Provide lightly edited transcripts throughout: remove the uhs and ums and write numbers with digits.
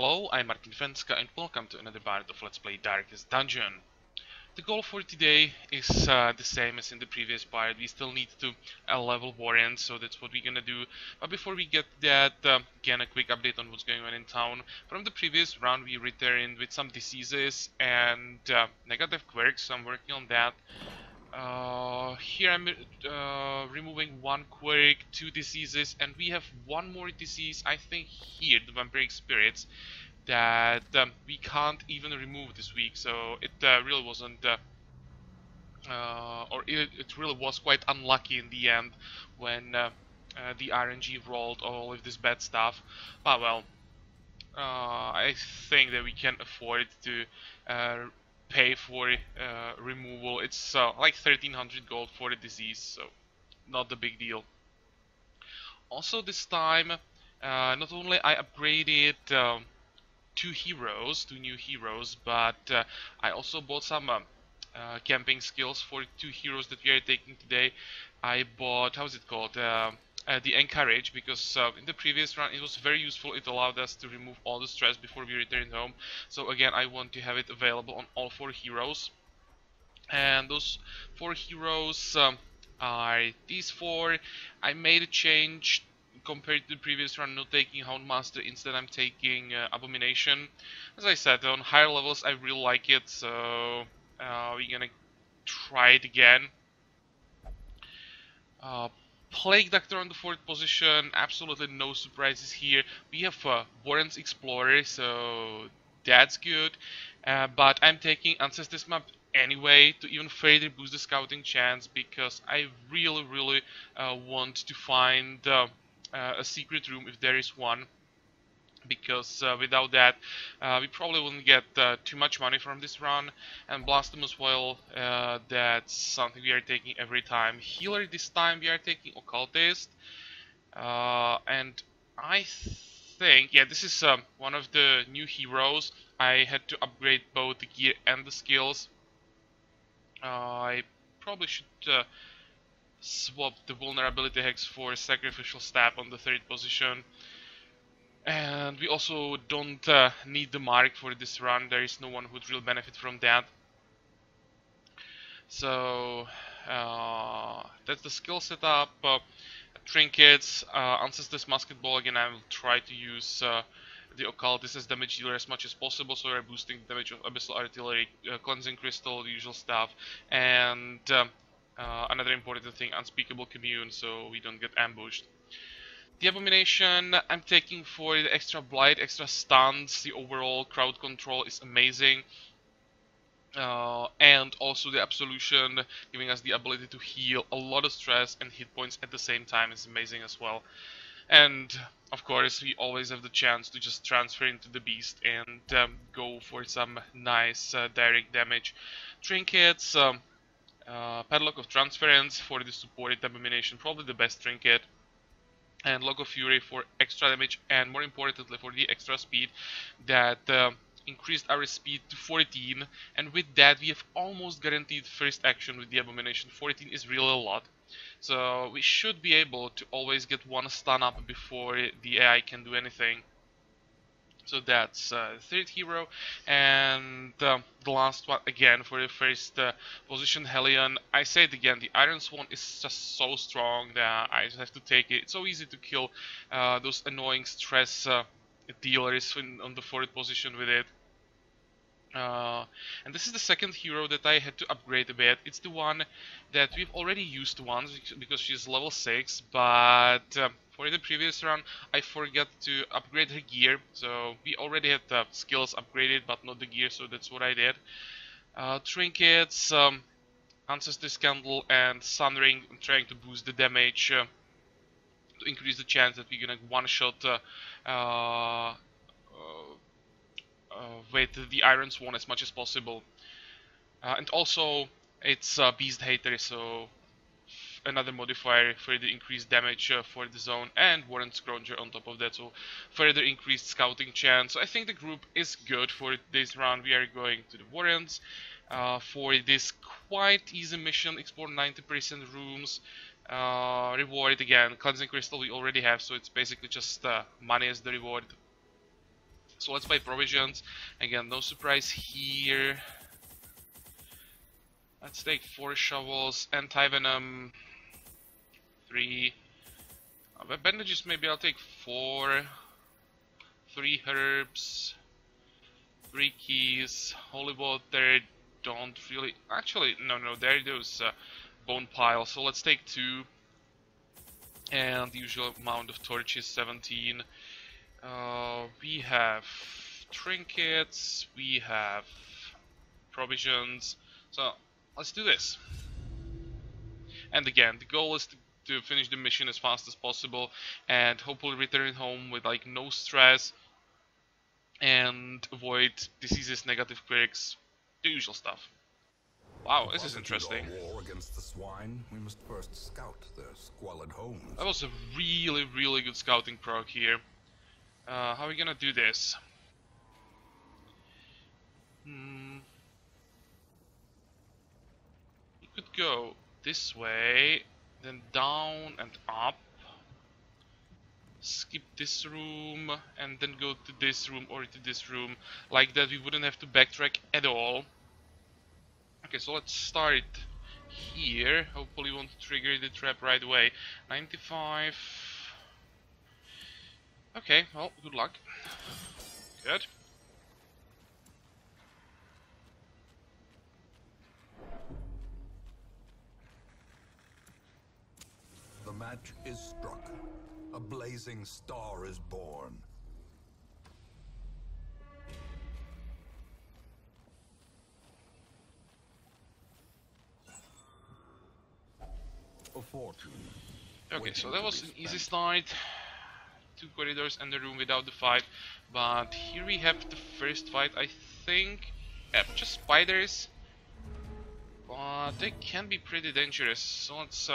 Hello, I'm Martin Fencka and welcome to another part of Let's Play Darkest Dungeon. The goal for today is the same as in the previous part. We still need to level Warren, so that's what we're gonna do. But before we get to that, again a quick update on what's going on in town. From the previous round we returned with some diseases and negative quirks, so I'm working on that. Here I'm removing one quirk, two diseases, and we have one more disease, I think here, the vampiric spirits, that we can't even remove this week, so it really wasn't, or it really was quite unlucky in the end when the RNG rolled all of this bad stuff. But well, I think that we can afford to uh, pay for removal. It's like 1300 gold for the disease, so not the big deal. Also this time, not only I upgraded two new heroes, but I also bought some camping skills for two heroes that we are taking today. I bought, how's it called? The Encourage, because in the previous run it was very useful. It allowed us to remove all the stress before we returned home. So again, I want to have it available on all four heroes. And those four heroes are these four. I made a change compared to the previous run, not taking Houndmaster, instead I'm taking Abomination. As I said, on higher levels I really like it, so we're gonna try it again. Uh, Plague Doctor on the 4th position, absolutely no surprises here. We have Warren's Explorer, so that's good. But I'm taking Ancestors Map anyway to even further boost the scouting chance, because I really want to find a secret room if there is one, because without that we probably wouldn't get too much money from this run. And Blasphemous, well, that's something we are taking every time. Healer, this time we are taking Occultist, and I think, yeah, this is one of the new heroes. I had to upgrade both the gear and the skills. I probably should swap the vulnerability hex for Sacrificial Stab on the 3rd position. And we also don't need the mark for this run. There is no one who would really benefit from that. So that's the skill setup. Trinkets, Ancestor's Musket Ball. Again, I will try to use the Occultist as damage dealer as much as possible, so we're boosting the damage of Abyssal Artillery, Cleansing Crystal, the usual stuff. And another important thing, Unspeakable Commune, so we don't get ambushed. The Abomination I'm taking for the extra blight, extra stuns. The overall crowd control is amazing. And also the Absolution, giving us the ability to heal a lot of stress and hit points at the same time, is amazing as well. And of course we always have the chance to just transfer into the beast and go for some nice direct damage. Trinkets, Padlock of Transference for the supported Abomination, probably the best trinket. And Log of Fury for extra damage, and more importantly for the extra speed that increased our speed to 14, and with that we have almost guaranteed first action with the Abomination. 14 is really a lot, so we should be able to always get one stun up before the AI can do anything. So that's the 3rd hero. And the last one, again, for the 1st position, Hellion. I say it again, the Iron Swan is just so strong that I just have to take it. It's so easy to kill those annoying stress dealers on the 4th position with it. And this is the 2nd hero that I had to upgrade a bit. It's the one that we've already used once because she's level 6, but for the previous run I forgot to upgrade her gear, so we already had the skills upgraded but not the gear, so that's what I did. Trinkets, Ancestor's Candle and Sun Ring. I'm trying to boost the damage to increase the chance that we're gonna one-shot with the Iron Swan as much as possible. And also it's Beast Hater, so another modifier for the increased damage for the zone, and Warren Scrounger on top of that, so further increased scouting chance. So I think the group is good for this round. We are going to the Warrens for this quite easy mission, explore 90% rooms. Reward again, Cleansing Crystal we already have, so it's basically just money as the reward. So let's buy provisions. Again, no surprise here. Let's take 4 shovels, anti-venom, 3. Bandages, maybe I'll take 4. 3 herbs, 3 keys, holy water, don't really... Actually, no, there are those bone piles, so let's take 2. And the usual amount of torches, 17. We have trinkets, we have provisions, so let's do this. And again, the goal is to finish the mission as fast as possible and hopefully return home with like no stress and avoid diseases, negative quirks, the usual stuff. Wow, this is interesting. War against the swine, we must first scout their squalid homes. That was a really good scouting proc here. How are we gonna do this? You could go this way, then down and up. Skip this room and then go to this room or to this room. Like that we wouldn't have to backtrack at all. Okay, so let's start here. Hopefully we won't trigger the trap right away. 95. Okay, well, good luck. Good. The match is struck. A blazing star is born. A fortune. Okay, so that was an easy start. 2 corridors and the room without the fight. But here we have the first fight, I think. Yeah, just spiders. But they can be pretty dangerous. So let's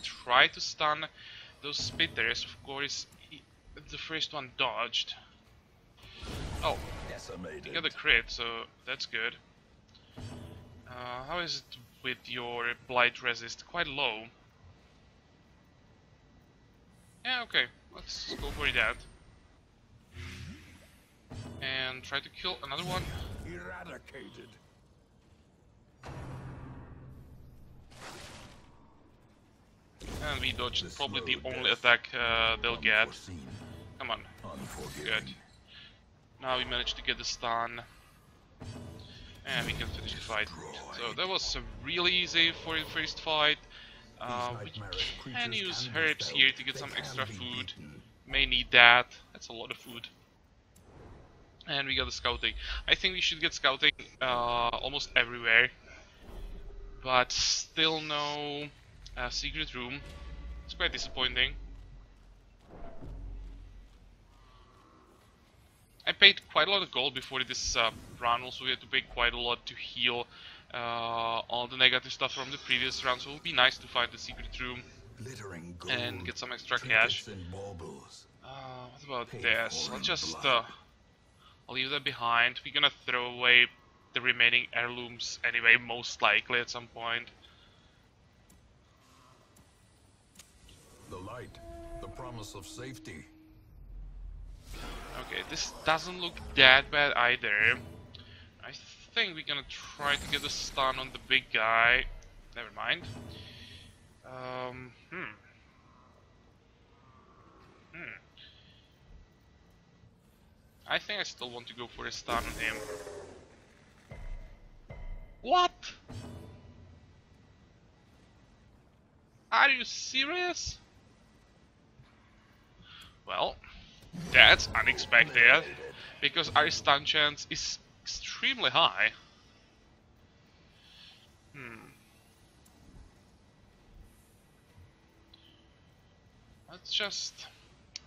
try to stun those spitters. Of course, the first one dodged. Oh, Decimated. he got a crit, so that's good. How is it with your blight resist? Quite low. Yeah, okay, let's go for that. And try to kill another one. Eradicated. And we dodged probably the only attack they'll get. Come on. Good. Now we managed to get the stun. And we can finish the fight. So that was really easy for the first fight. We can use herbs here to get some extra food. May need that. That's a lot of food. And we got the scouting. I think we should get scouting almost everywhere. But still no secret room. It's quite disappointing. I paid quite a lot of gold before this run, also we had to pay quite a lot to heal all the negative stuff from the previous run, so it would be nice to find the secret room and get some extra cash. What about this? Let's just leave that behind. We're gonna throw away the remaining heirlooms anyway, most likely at some point. The light, the promise of safety. Okay, this doesn't look that bad either. I think we're gonna try to get a stun on the big guy. Never mind. I think I still want to go for a stun on him. What? Are you serious? Well, that's unexpected, because our stun chance is extremely high.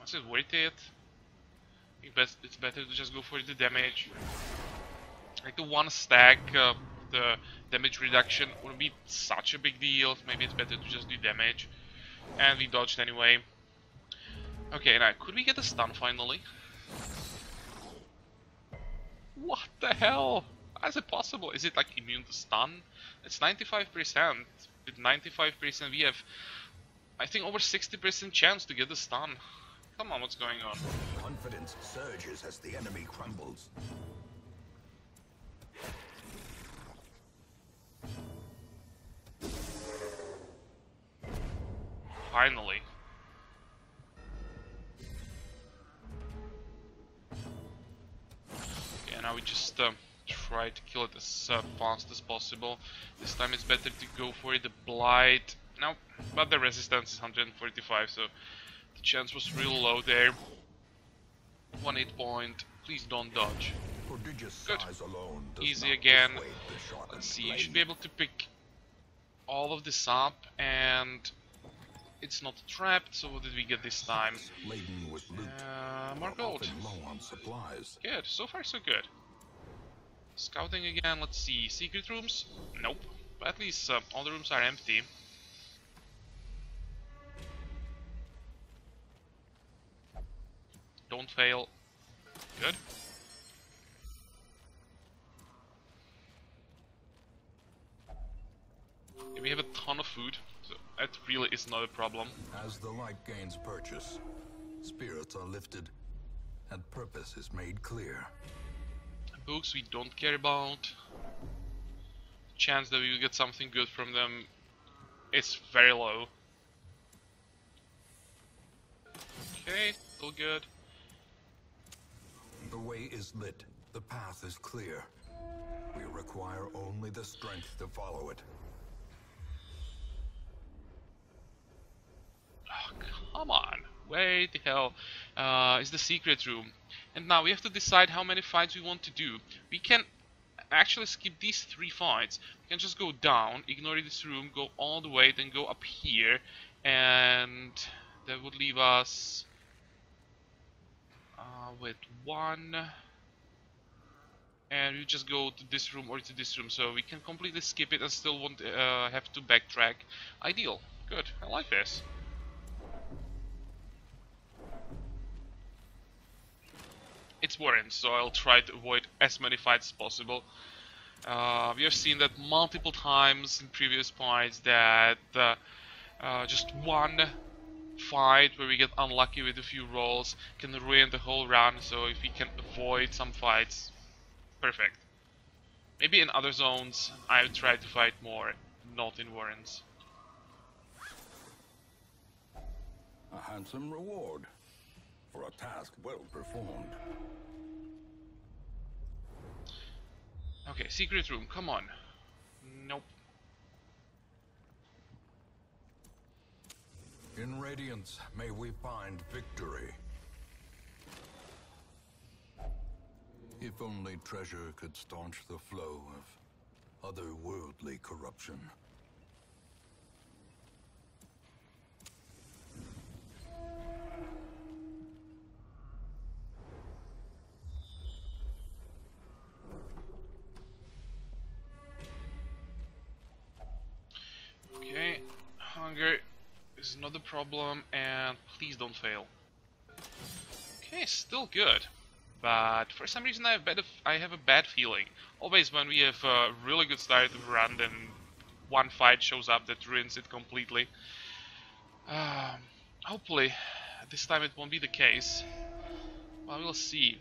Was it worth it? It's better to just go for the damage. Like the one stack, the damage reduction wouldn't be such a big deal. Maybe it's better to just do damage. And we dodged anyway. Okay, now could we get a stun finally? What the hell? How is it possible? Is it like immune to stun? It's 95%. With 95% we have, I think, over 60% chance to get the stun. Come on, what's going on? Confidence surges as the enemy crumbles. Finally. Okay, now we just try to kill it as fast as possible. This time it's better to go for the Blight. No, but the resistance is 145, so the chance was real low there. 1 hit point. Please don't dodge. Prodigious Good. size alone does Easy not again. dissuade the sharpened Let's see, you blade. should be able to pick all of this up, and it's not trapped, so what did we get this time? Laden with loot, More but gold. often low on supplies. Good, so far so good. Scouting again, let's see, secret rooms? Nope, but at least all the rooms are empty. Don't fail. Good. Okay, we have a ton of food, so that really is not a problem. As the light gains purchase, spirits are lifted, and purpose is made clear. Books we don't care about. Chance that we will get something good from them is very low. Okay, still good. The way is lit, the path is clear. We require only the strength to follow it. Oh, come on. Where the hell is the secret room? And now we have to decide how many fights we want to do. We can actually skip these 3 fights. We can just go down, ignore this room, go all the way, then go up here, and that would leave us with 1. And we just go to this room or to this room, so we can completely skip it and still won't have to backtrack. Ideal. Good. I like this. It's Warren, so I'll try to avoid as many fights as possible. We have seen that multiple times in previous fights that just one fight where we get unlucky with a few rolls can ruin the whole run, so if we can avoid some fights, perfect. Maybe in other zones I would try to fight more, not in Warrens. A handsome reward for a task well performed. Okay, secret room, come on. Nope. In Radiance, may we find victory. If only treasure could staunch the flow of otherworldly corruption. Okay, hunger is not a problem, and please don't fail. Okay, still good, but for some reason I have a bad feeling. Always when we have a really good start of a run, then one fight shows up that ruins it completely. Hopefully, this time it won't be the case. Well, we'll see.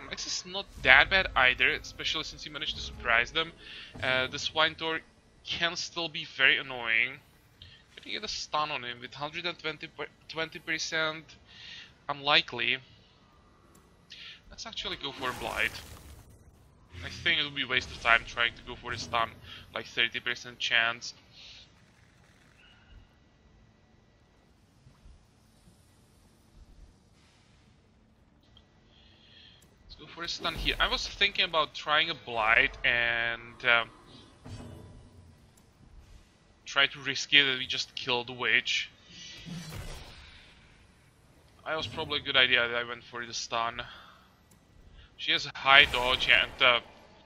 This is not that bad either, especially since you managed to surprise them. The Swine Tor can still be very annoying. Can you get a stun on him with 120% unlikely? Let's actually go for a Blight. I think it would be a waste of time trying to go for a stun, like 30% chance. Let's go for a stun here. I was thinking about trying a Blight and try to risk it that we just kill the witch. It was probably a good idea that I went for the stun. She has a high dodge and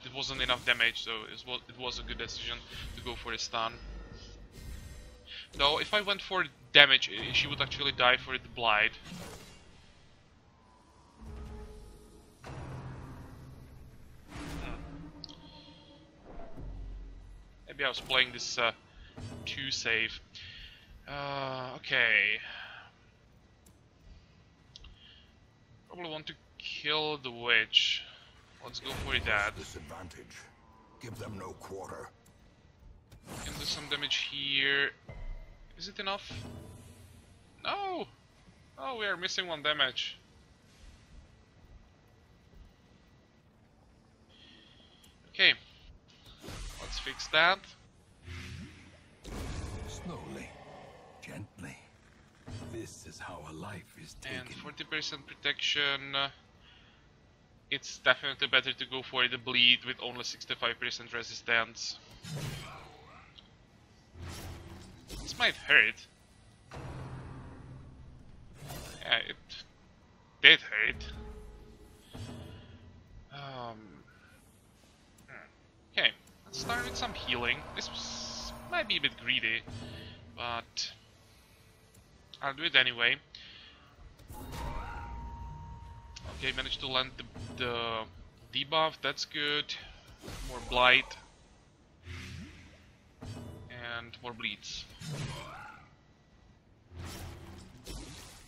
it wasn't enough damage, so it was a good decision to go for the stun. Though if I went for damage, she would actually die for the Blight. Maybe I was playing this too safe. Okay. probably want to kill the witch. Let's go for that. Disadvantage. Give them no quarter. Can do some damage here. Is it enough? No! Oh, we are missing 1 damage. Okay. Let's fix that. Slowly. Gently. This is how a life is taken. And 40% protection. It's definitely better to go for the bleed with only 65% resistance. This might hurt. Yeah, it did hurt. Okay, let's start with some healing. This might be a bit greedy, but I'll do it anyway. Okay, managed to land the debuff, that's good. More blight. And more bleeds.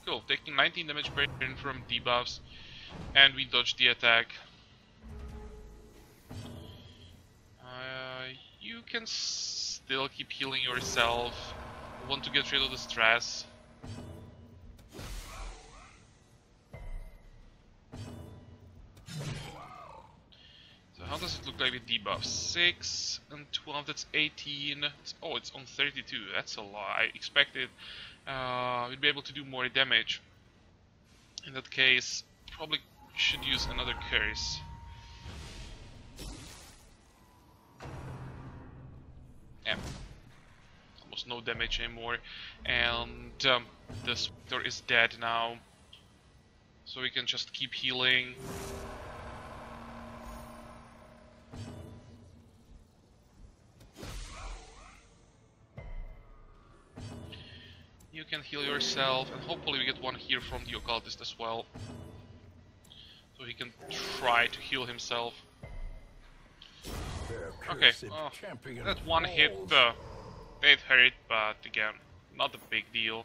Cool, taking 19 damage per turn from debuffs. And we dodged the attack. You can still keep healing yourself. I want to get rid of the stress. So how does it look like with debuffs? 6 and 12, that's 18. Oh, it's on 32, that's a lot. I expected we'd be able to do more damage. In that case, probably should use another curse. Yeah, almost no damage anymore, and the Spectre is dead now, so we can just keep healing. You can heal yourself, and hopefully we get one here from the Occultist as well, so he can try to heal himself. Okay, that one hit did hurt, but again, not a big deal.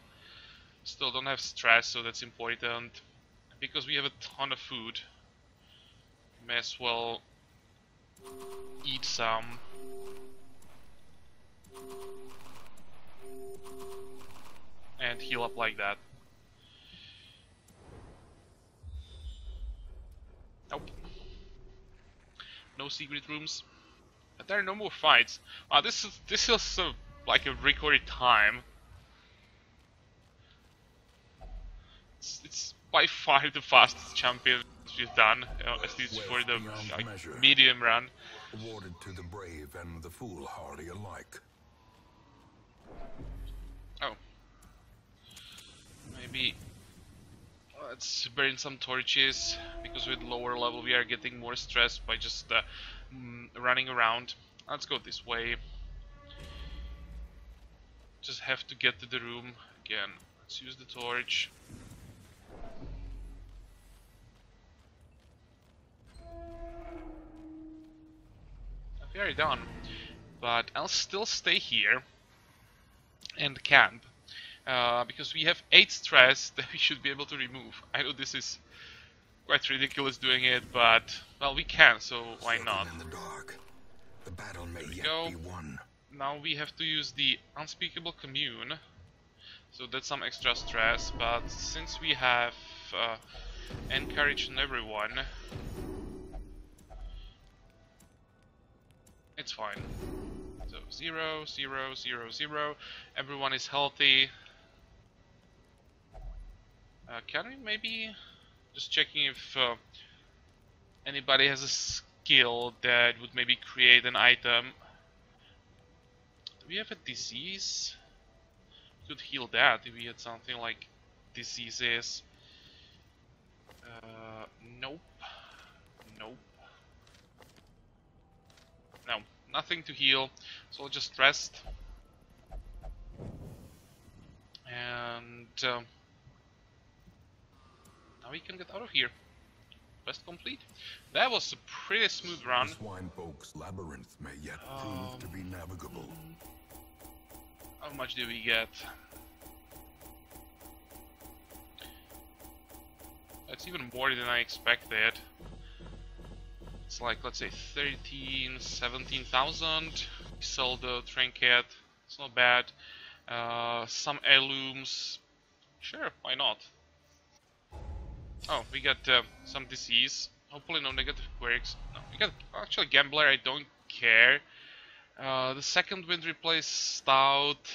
Still don't have stress, so that's important. Because we have a ton of food, may as well eat some. And heal up like that. Nope. No secret rooms. But there are no more fights. This is like a recorded time. It's by far the fastest champion we've done, at least for the medium run. Awarded to the brave and the foolhardy alike. Oh. Maybe let's burn some torches, because with lower level we are getting more stressed by just running around. Let's go this way. Just have to get to the room again. Let's use the torch. We are done, but I'll still stay here and camp. Because we have 8 stress that we should be able to remove. I know this is quite ridiculous doing it, but well, we can, so why not? In the dark. The battle may yet go. be won. Now we have to use the Unspeakable Commune, so that's some extra stress, but since we have encouraged everyone, it's fine. So 0, 0, 0, 0, everyone is healthy. Can we maybe just checking if anybody has a skill that would maybe create an item? Do we have a disease? We could heal that if we had something like diseases. Nope. Nope. No, nothing to heal. So I'll just rest. And now we can get out of here. Quest complete. That was a pretty smooth run. Swinefolk's labyrinth may yet prove to be navigable. How much do we get? That's even more than I expected. It's like, let's say 13, 17,000. We sell the trinket. It's not bad. Some heirlooms. Sure, why not? Oh, we got some disease. Hopefully no negative quirks. No, we got actually gambler. I don't care. The second wind replace stout.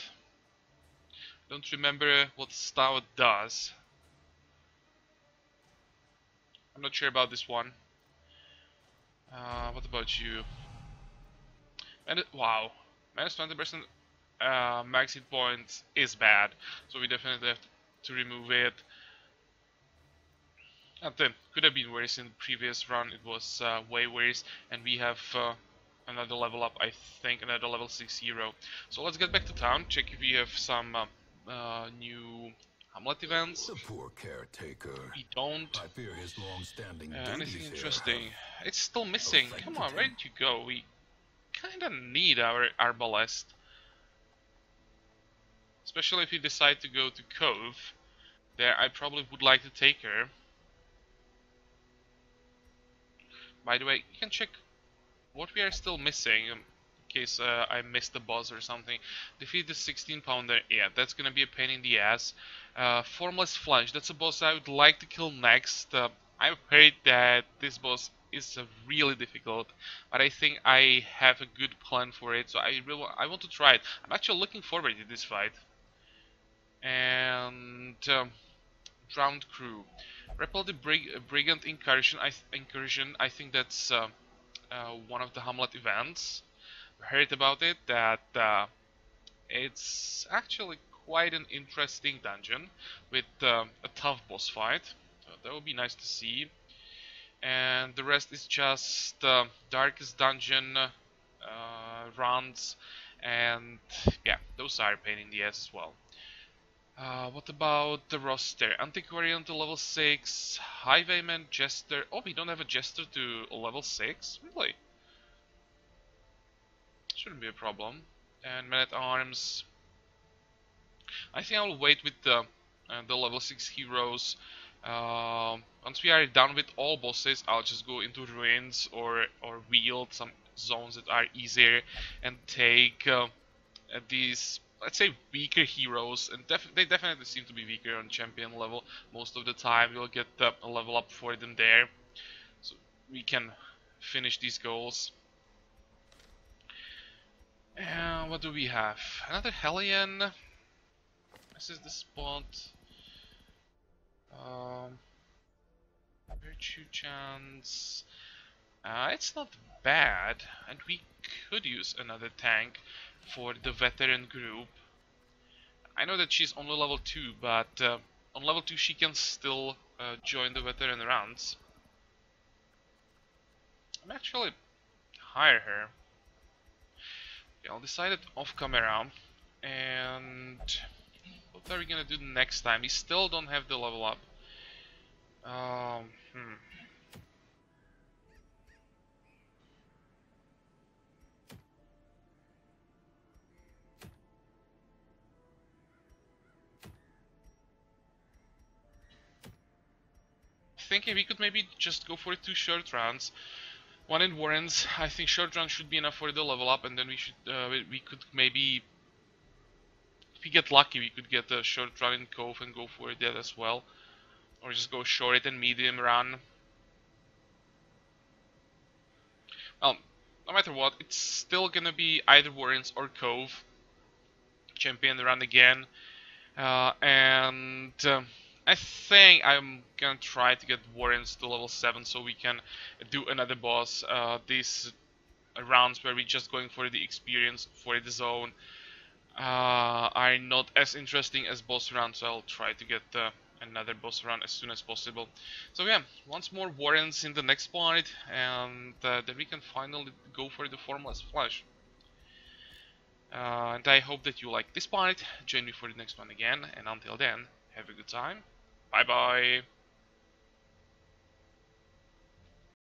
Don't remember what stout does. I'm not sure about this one. What about you? And wow, minus 20% max hit points is bad, so we definitely have to remove it. And then could have been worse in the previous run. It was way worse, and we have another level up. I think another level 6 hero. So let's get back to town. Check if we have some new Hamlet events. The poor caretaker. We don't. I fear his long-standing Anything duties interesting? here It's still missing. Come on, where did you go? We kinda need our arbalest. Especially if you decide to go to Cove. There, I probably would like to take her. By the way, you can check what we are still missing in case I missed the boss or something. Defeat the 16 pounder. Yeah, that's gonna be a pain in the ass. Formless Flesh. That's a boss I would like to kill next. I've heard that this boss is really difficult, but I think I have a good plan for it. So I want to try it. I'm actually looking forward to this fight. And Drowned Crew. Repel the Brigand incursion. I think that's one of the Hamlet events. Heard about it, that it's actually quite an interesting dungeon with a tough boss fight. So that would be nice to see. And the rest is just darkest dungeon runs, and yeah, those are a pain in the ass as well. What about the roster? Antiquarian to level 6, Highwayman, Jester. Oh, we don't have a Jester to level 6? Really? Shouldn't be a problem. And Man at Arms. I think I'll wait with the level 6 heroes. Once we are done with all bosses, I'll just go into Ruins or Wield, some zones that are easier, and take these, let's say, weaker heroes. And they definitely seem to be weaker on champion level most of the time. We'll get a level up for them there, so we can finish these goals. And what do we have? Another Hellion. This is the spot. Virtue chance. It's not bad, and we could use another tank for the veteran group. I know that she's only level 2, but on level 2 she can still join the veteran rounds. I'm actually hire her. Okay, I'll decide it off camera. And what are we gonna do next time? We still don't have the level up. I think we could maybe just go for 2 short runs. One in Warrens. I think short run should be enough for the level up, and then we could maybe, if we get lucky, we could get a short run in Cove and go for that as well, or just go short and medium run. Well, no matter what, it's still gonna be either Warrens or Cove. Champion run again, and I think I'm gonna try to get Warrens to level 7 so we can do another boss. These rounds where we're just going for the experience for the zone are not as interesting as boss rounds, so I'll try to get another boss run as soon as possible. So yeah, once more Warrens in the next part, and then we can finally go for the Formless Flesh. And I hope that you like this part. Join me for the next one again, and until then, have a good time. Bye bye.